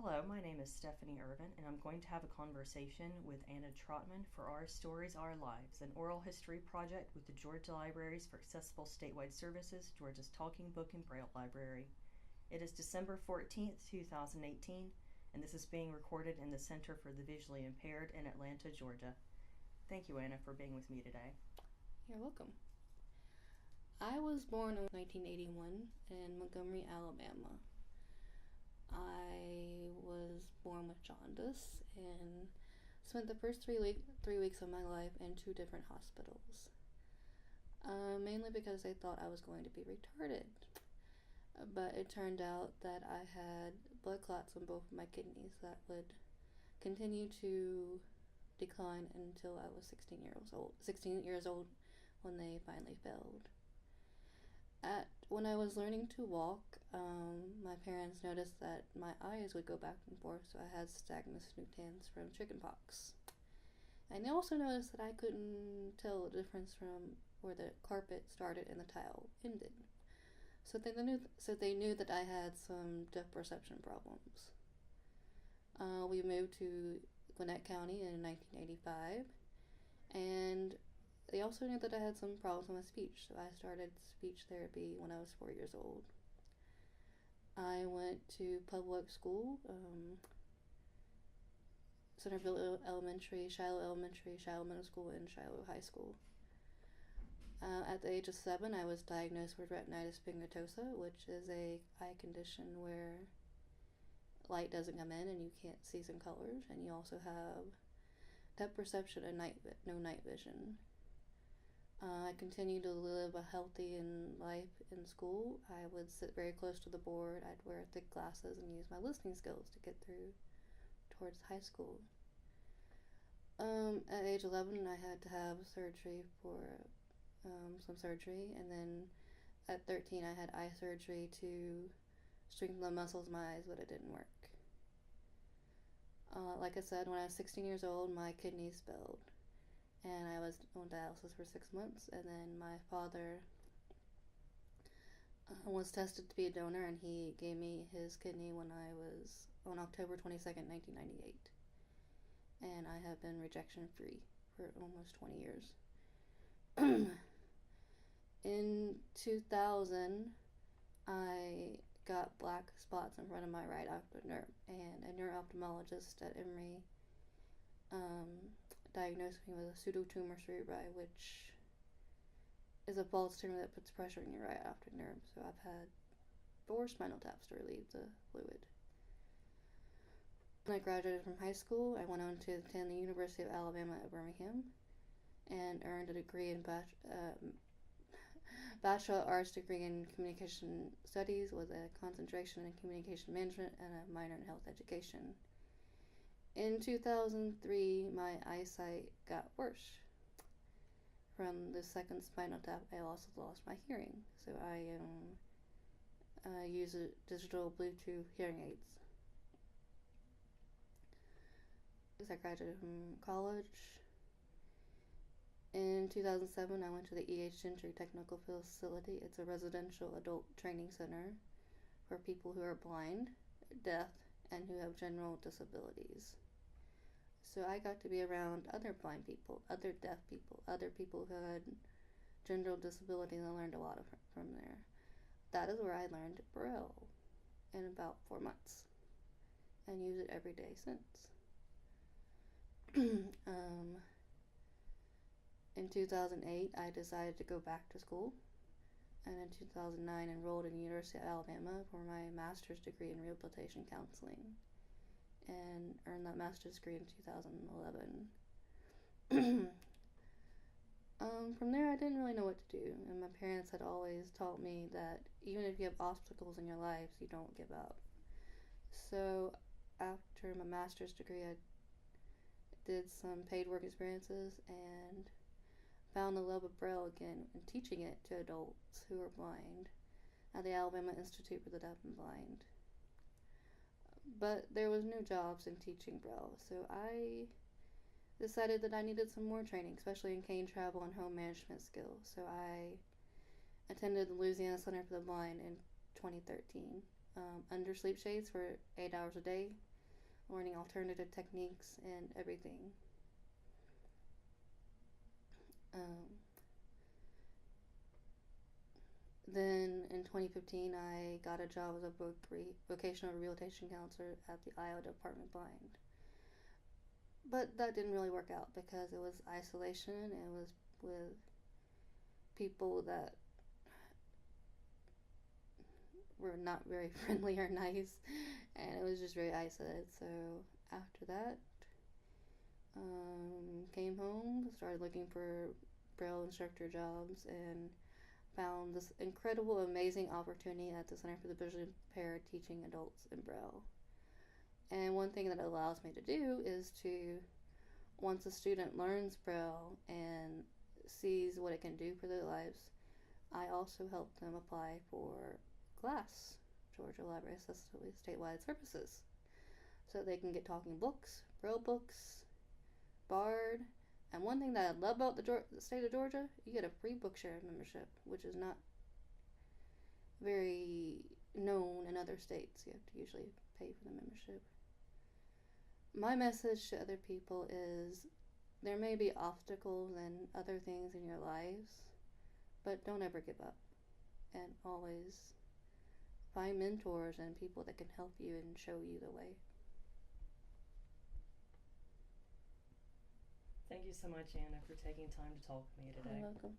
Hello, my name is Stephanie Irvin, and I'm going to have a conversation with Anna Trotman for Our Stories, Our Lives, an oral history project with the Georgia Libraries for Accessible Statewide Services, Georgia's Talking Book and Braille Library. It is December 14th, 2018, and this is being recorded in the Center for the Visually Impaired in Atlanta, Georgia. Thank you, Anna, for being with me today. You're welcome. I was born in 1981 in Montgomery, Alabama. I was born with jaundice and spent the first 3 weeks of my life in 2 different hospitals. Mainly because they thought I was going to be retarded. But it turned out that I had blood clots on both of my kidneys that would continue to decline until I was 16 years old when they finally failed. When I was learning to walk, my parents noticed that my eyes would go back and forth, so I had stagmus nutans from chickenpox. And they also noticed that I couldn't tell the difference from where the carpet started and the tile ended. So they knew that I had some depth perception problems. We moved to Gwinnett County in 1985, and they also knew that I had some problems with my speech, so I started speech therapy when I was 4 years old. I went to public school, Centerville Elementary, Shiloh Middle School, and Shiloh High School. At the age of 7, I was diagnosed with retinitis pigmentosa, which is a eye condition where light doesn't come in and you can't see some colors, and you also have depth perception and no night vision. I continued to live a healthy life in school. I would sit very close to the board. I'd wear thick glasses and use my listening skills to get through towards high school. At age 11, I had to have surgery for some surgery, and then at 13, I had eye surgery to strengthen the muscles in my eyes, but it didn't work. Like I said, when I was 16 years old, my kidneys failed, and I was on dialysis for 6 months, and then my father was tested to be a donor, and he gave me his kidney when I was on October 22nd, 1998, and I have been rejection free for almost 20 years. In 2000, I got black spots in front of my right optic nerve, and a neuro-ophthalmologist at Emory diagnosed me with a pseudotumor cerebri, which is a false tumor that puts pressure in your right optic nerve. So I've had 4 spinal taps to relieve the fluid. When I graduated from high school, I went on to attend the University of Alabama at Birmingham and earned a degree in Bachelor of Arts degree in Communication Studies with a concentration in Communication Management and a minor in Health Education. In 2003, my eyesight got worse. From the second spinal tap, I also lost my hearing, so I use digital Bluetooth hearing aids. As I graduated from college, in 2007, I went to the E.H. Gentry Technical Facility. It's a residential adult training center for people who are blind, deaf, and who have general disabilities. So I got to be around other blind people, other deaf people, other people who had general disabilities, and I learned a lot from there. That is where I learned Braille in about 4 months and use it every day since. In 2008, I decided to go back to school, and in 2009 enrolled in the University of Alabama for my master's degree in rehabilitation counseling, and earned that master's degree in 2011. From there, I didn't really know what to do, and my parents had always taught me that even if you have obstacles in your lives, you don't give up. So after my master's degree, I did some paid work experiences and found the love of Braille again and teaching it to adults who are blind at the Alabama Institute for the Deaf and Blind. But there was no jobs in teaching Braille, so I decided that I needed some more training, especially in cane travel and home management skills. So I attended the Louisiana Center for the Blind in 2013, under sleep shades for 8 hours a day, learning alternative techniques and everything. Then in 2015, I got a job as a vocational rehabilitation counselor at the Iowa Department of Blind. But that didn't really work out because it was isolation. It was with people that were not very friendly or nice, and it was just very isolated. So after that, came home, started looking for Braille instructor jobs, and found this incredible, amazing opportunity at the Center for the Visually Impaired teaching adults in Braille. And one thing that it allows me to do is to, once a student learns Braille and sees what it can do for their lives, I also help them apply for GLASS, Georgia Library Accessibility Statewide Services, so they can get talking books, Braille books, Bard. And one thing that I love about the state of Georgia, you get a free Bookshare membership, which is not very known in other states. You have to usually pay for the membership. My message to other people is there may be obstacles and other things in your lives, but don't ever give up. And always find mentors and people that can help you and show you the way. Thank you so much, Anna, for taking time to talk with me today. You're welcome.